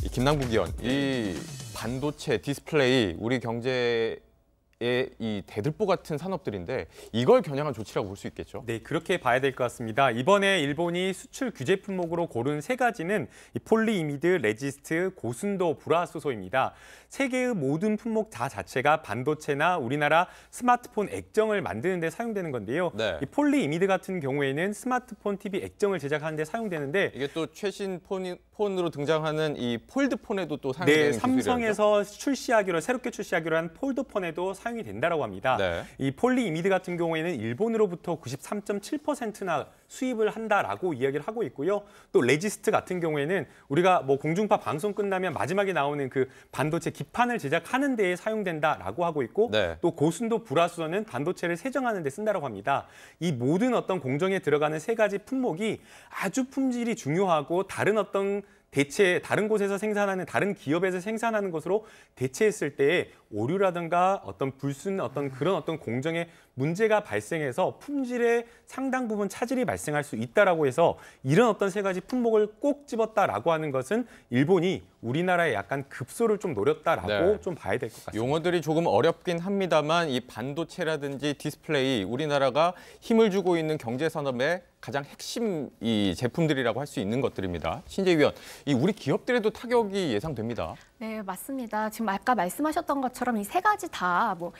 이 김남국 의원, 이 반도체, 디스플레이, 우리 경제의 이 대들보 같은 산업들인데 이걸 겨냥한 조치라고 볼 수 있겠죠? 네, 그렇게 봐야 될 것 같습니다. 이번에 일본이 수출 규제 품목으로 고른 세 가지는 이 폴리이미드, 레지스트, 고순도 불화수소입니다. 세계의 모든 품목 자체가 반도체나 우리나라 스마트폰 액정을 만드는 데 사용되는 건데요. 네. 이 폴리이미드 같은 경우에는 스마트폰, TV 액정을 제작하는 데 사용되는데 이게 또 최신 폰으로 등장하는 이 폴드폰에도 또 사용되는 네, 삼성에서 새롭게 출시하기로 한 폴드폰에도 사용이 된다고 합니다. 네. 이 폴리이미드 같은 경우에는 일본으로부터 93.7%나 수입을 한다라고 이야기를 하고 있고요. 또 레지스트 같은 경우에는 우리가 뭐 공중파 방송 끝나면 마지막에 나오는 그 반도체 기판을 제작하는 데에 사용된다라고 하고 있고 네. 또 고순도 불화수소는 반도체를 세정하는 데 쓴다고 합니다. 이 모든 어떤 공정에 들어가는 세 가지 품목이 아주 품질이 중요하고 다른 곳에서 생산하는 다른 기업에서 생산하는 것으로 대체했을 때에 오류라든가 어떤 그런 공정에 문제가 발생해서 품질에 상당 부분 차질이 발생할 수 있다라고 해서 이런 어떤 세 가지 품목을 꼭 집었다라고 하는 것은 일본이 우리나라에 약간 급소를 좀 노렸다라고 네. 좀 봐야 될 것 같습니다. 용어들이 조금 어렵긴 합니다만 이 반도체라든지 디스플레이, 우리나라가 힘을 주고 있는 경제 산업의 가장 핵심 이 제품들이라고 할 수 있는 것들입니다. 신재 위원, 이 우리 기업들에도 타격이 예상됩니다. 네, 맞습니다. 지금 아까 말씀하셨던 것처럼 이 세 가지 다 뭐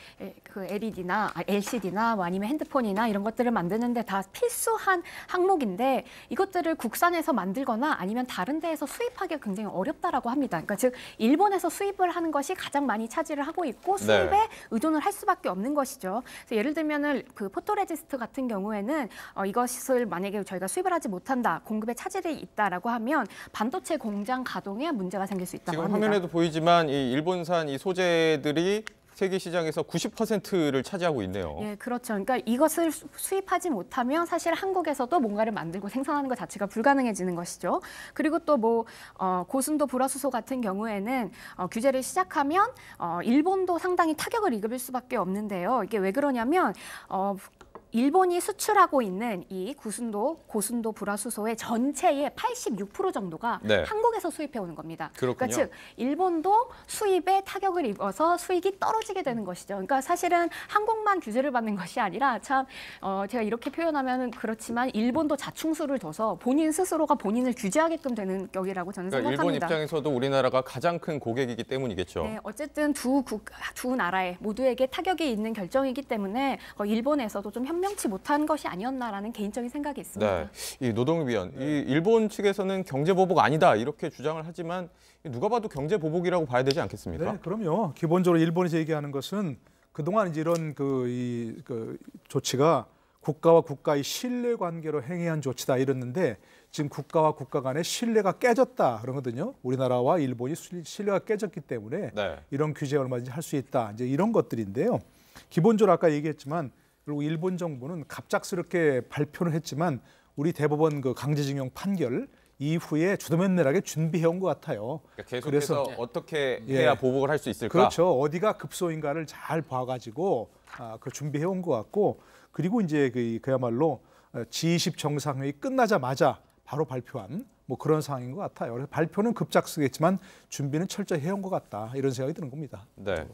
그 LCD나 뭐 아니면 핸드폰이나 이런 것들을 만드는데 다 필수한 항목인데 이것들을 국산에서 만들거나 아니면 다른 데에서 수입하기가 굉장히 어렵다라고 합니다. 그러니까 즉 일본에서 수입을 하는 것이 가장 많이 차지를 하고 있고 수입에 네. 의존을 할 수밖에 없는 것이죠. 그래서 예를 들면은 그 포토레지스트 같은 경우에는 이것을 만약에 저희가 수입을 하지 못한다, 공급에 차질이 있다라고 하면 반도체 공장 가동에 문제가 생길 수 있다고 지금 합니다. 화면에도 보이지만 이 일본산 이 소재들이 세계 시장에서 90%를 차지하고 있네요. 예, 그렇죠. 그러니까 이것을 수입하지 못하면 사실 한국에서도 뭔가를 만들고 생산하는 것 자체가 불가능해지는 것이죠. 그리고 또 뭐 고순도 불화수소 같은 경우에는 규제를 시작하면 일본도 상당히 타격을 입을 수밖에 없는데요. 이게 왜 그러냐면 일본이 수출하고 있는 이 고순도 불화수소의 전체의 86% 정도가 네. 한국에서 수입해 오는 겁니다. 그렇군요. 그러니까 즉 일본도 수입에 타격을 입어서 수익이 떨어지게 되는 것이죠. 그러니까 사실은 한국만 규제를 받는 것이 아니라 참 제가 이렇게 표현하면 그렇지만 일본도 자충수를 둬서 본인 스스로가 본인을 규제하게끔 되는 격이라고 저는 그러니까 생각합니다. 일본 입장에서도 우리나라가 가장 큰 고객이기 때문이겠죠. 네, 어쨌든 두 나라에 모두에게 타격이 있는 결정이기 때문에 일본에서도 좀 현명치 못한 것이 아니었나라는 개인적인 생각이 있습니다. 네, 이 노동위원, 이 일본 측에서는 경제 보복 아니다 이렇게 주장을 하지만 누가 봐도 경제 보복이라고 봐야 되지 않겠습니까? 네, 그럼요. 기본적으로 일본에서 얘기하는 것은 그동안 이제 이런 조치가 국가와 국가의 신뢰 관계로 행해한 조치다 이랬는데 지금 국가와 국가 간의 신뢰가 깨졌다 그러거든요. 우리나라와 일본이 신뢰가 깨졌기 때문에 네. 이런 규제 얼마든지 할 수 있다. 이제 이런 것들인데요. 기본적으로 아까 얘기했지만 그리고 일본 정부는 갑작스럽게 발표를 했지만 우리 대법원 그 강제징용 판결 이후에 주도면밀하게 준비해온 것 같아요. 그러니까 계속해서 어떻게 해야 보복을 할 수 있을까? 그렇죠. 어디가 급소인가를 잘 봐가지고 그 준비해온 것 같고 그리고 이제 그야말로 G20 정상회의 끝나자마자 바로 발표한 뭐 그런 상황인 것 같아요. 그래서 발표는 급작스럽겠지만 준비는 철저히 해온 것 같다 이런 생각이 드는 겁니다. 네.